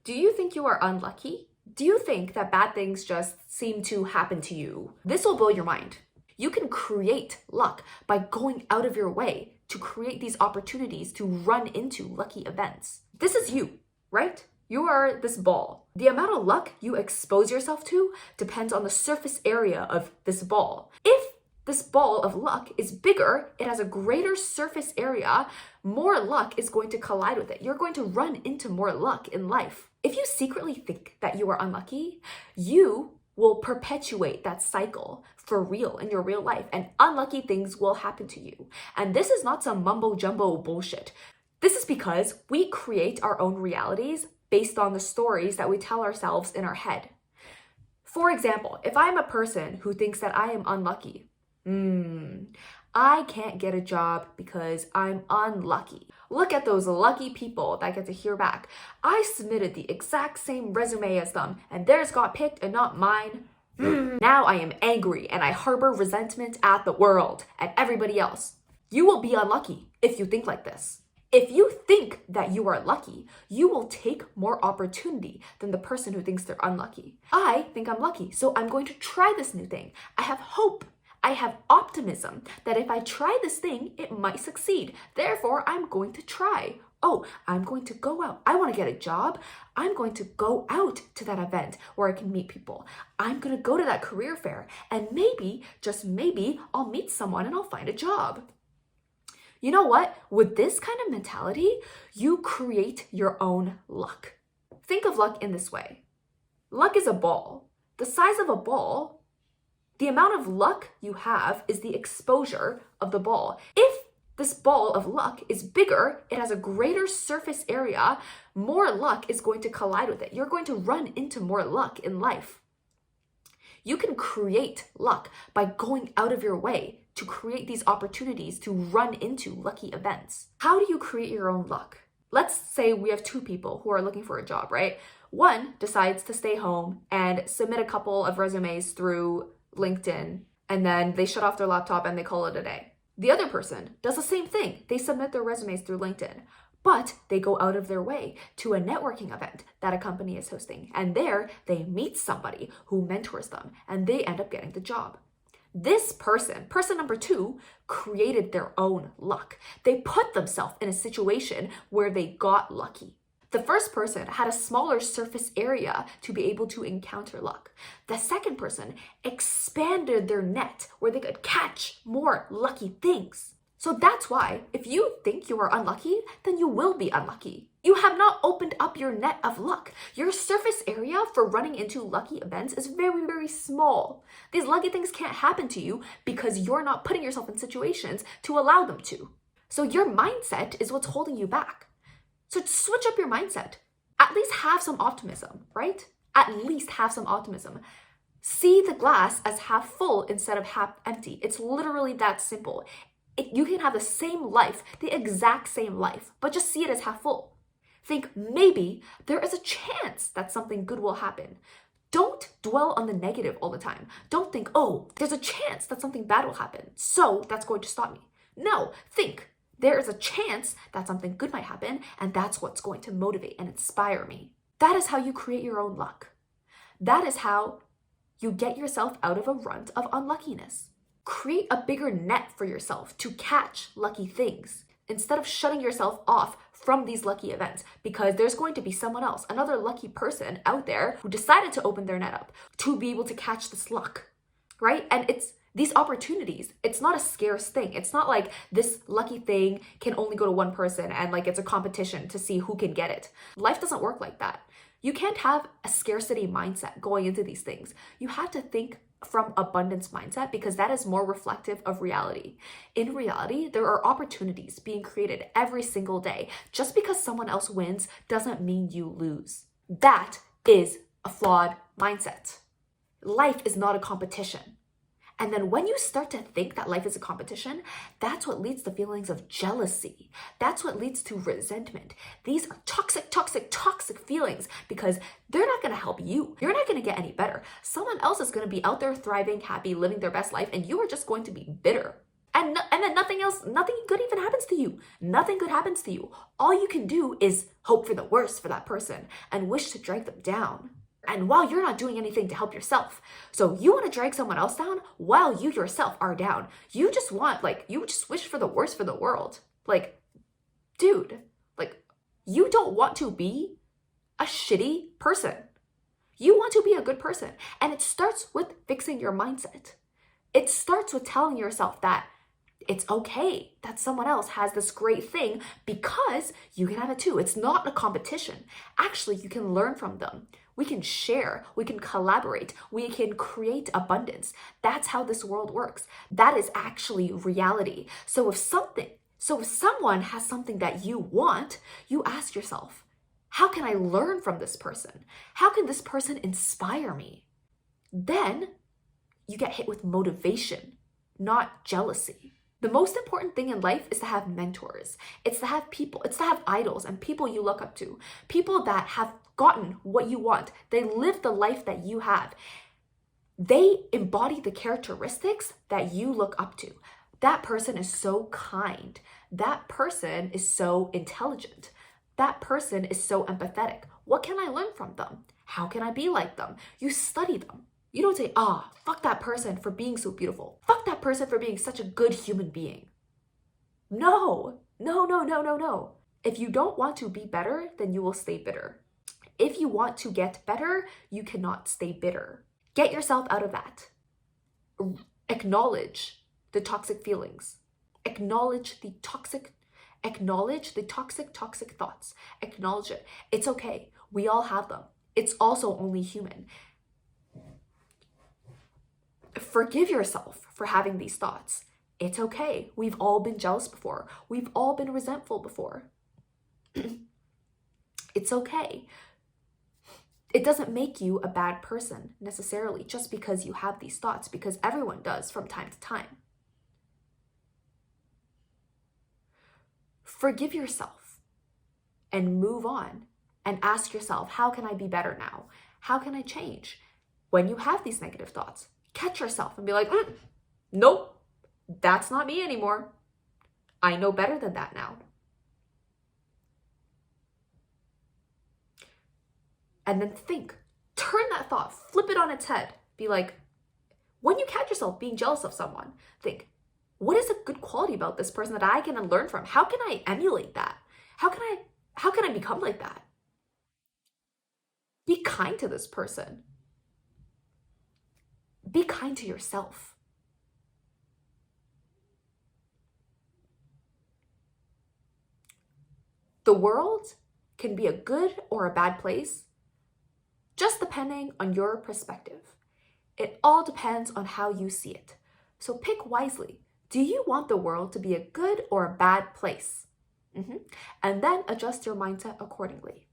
Do you think you are unlucky? Do you think that bad things just seem to happen to you? This will blow your mind. You can create luck by going out of your way to create these opportunities to run into lucky events. This is you, right? You are this ball. The amount of luck you expose yourself to depends on the surface area of this ball. If this ball of luck is bigger, it has a greater surface area, more luck is going to collide with it. You're going to run into more luck in life. If you secretly think that you are unlucky, you will perpetuate that cycle for real in your real life, and unlucky things will happen to you. And this is not some mumbo jumbo bullshit. This is because we create our own realities based on the stories that we tell ourselves in our head. For example, if I'm a person who thinks that I am unlucky, I can't get a job because I'm unlucky. Look at those lucky people that get to hear back. I submitted the exact same resume as them, and theirs got picked and not mine. Now I am angry and I harbor resentment at the world, at everybody else. You will be unlucky if you think like this. If you think that you are lucky, you will take more opportunity than the person who thinks they're unlucky. I think I'm lucky, so I'm going to try this new thing. I have hope. I have optimism that if I try this thing, it might succeed. Therefore, I'm going to try. Oh, I'm going to go out. I want to get a job. I'm going to go out to that event where I can meet people. I'm going to go to that career fair, and maybe, just maybe, I'll meet someone and I'll find a job. You know what? With this kind of mentality, you create your own luck. Think of luck in this way. Luck is a ball. The size of a ball, the amount of luck you have is the exposure of the ball. If this ball of luck is bigger, it has a greater surface area, more luck is going to collide with it. You're going to run into more luck in life. You can create luck by going out of your way to create these opportunities to run into lucky events. How do you create your own luck? Let's say we have two people who are looking for a job, right? One decides to stay home and submit a couple of resumes through LinkedIn, and then they shut off their laptop and they call it a day. The other person does the same thing. They submit their resumes through LinkedIn, but they go out of their way to a networking event that a company is hosting. And there they meet somebody who mentors them and they end up getting the job. This person number two, created their own luck. They put themselves in a situation where they got lucky. The first person had a smaller surface area to be able to encounter luck. The second person expanded their net where they could catch more lucky things. So that's why if you think you are unlucky, then you will be unlucky. You have not opened up your net of luck. Your surface area for running into lucky events is very, very small. These lucky things can't happen to you because you're not putting yourself in situations to allow them to. So your mindset is what's holding you back. So switch up your mindset. At least have some optimism, right? At least have some optimism. See the glass as half full instead of half empty. It's literally that simple. You can have the same life, the exact same life, but just see it as half full. Think maybe there is a chance that something good will happen. Don't dwell on the negative all the time. Don't think, oh, there's a chance that something bad will happen, so that's going to stop me. No, think there is a chance that something good might happen, and that's what's going to motivate and inspire me. That is how you create your own luck. That is how you get yourself out of a rut of unluckiness. Create a bigger net for yourself to catch lucky things instead of shutting yourself off from these lucky events, because there's going to be someone else, another lucky person out there who decided to open their net up to be able to catch this luck, right? And it's these opportunities, it's not a scarce thing. It's not like this lucky thing can only go to one person and like it's a competition to see who can get it. Life doesn't work like that. You can't have a scarcity mindset going into these things. You have to think from abundance mindset because that is more reflective of reality. In reality, there are opportunities being created every single day. Just because someone else wins doesn't mean you lose. That is a flawed mindset. Life is not a competition. And then when you start to think that life is a competition, that's what leads to feelings of jealousy. That's what leads to resentment. These are toxic feelings because they're not going to help you. You're not going to get any better. Someone else is going to be out there thriving, happy, living their best life, and you are just going to be bitter. And then nothing good even happens to you. Nothing good happens to you. All you can do is hope for the worst for that person and wish to drag them down. And while you're not doing anything to help yourself. So you want to drag someone else down while you yourself are down. You just wish for the worst for the world. Like, dude, like, you don't want to be a shitty person. You want to be a good person. And it starts with fixing your mindset. It starts with telling yourself that it's okay that someone else has this great thing because you can have it too. It's not a competition. Actually, you can learn from them. We can share, we can collaborate, we can create abundance. That's how this world works. That is actually reality. So if someone has something that you want, you ask yourself, how can I learn from this person? How can this person inspire me? Then you get hit with motivation, not jealousy. The most important thing in life is to have mentors. It's to have people, it's to have idols and people you look up to. People that have gotten what you want. They live the life that you have. They embody the characteristics that you look up to. That person is so kind. That person is so intelligent. That person is so empathetic. What can I learn from them? How can I be like them? You study them. You don't say, fuck that person for being so beautiful. Fuck that person for being such a good human being. No. If you don't want to be better, then you will stay bitter. If you want to get better, you cannot stay bitter. Get yourself out of that. Acknowledge the toxic feelings. Acknowledge the toxic thoughts. Acknowledge it. It's okay. We all have them. It's also only human. Forgive yourself for having these thoughts. It's okay. We've all been jealous before. We've all been resentful before. It's okay. It doesn't make you a bad person necessarily just because you have these thoughts, because everyone does from time to time. Forgive yourself and move on and ask yourself, how can I be better now? How can I change? When you have these negative thoughts, catch yourself and be like, nope, that's not me anymore. I know better than that now. And then think, turn that thought, flip it on its head. Be like, when you catch yourself being jealous of someone, think, what is a good quality about this person that I can learn from? How can I emulate that? How can I become like that? Be kind to this person. Be kind to yourself. The world can be a good or a bad place, just depending on your perspective. It all depends on how you see it. So pick wisely. Do you want the world to be a good or a bad place? And then adjust your mindset accordingly.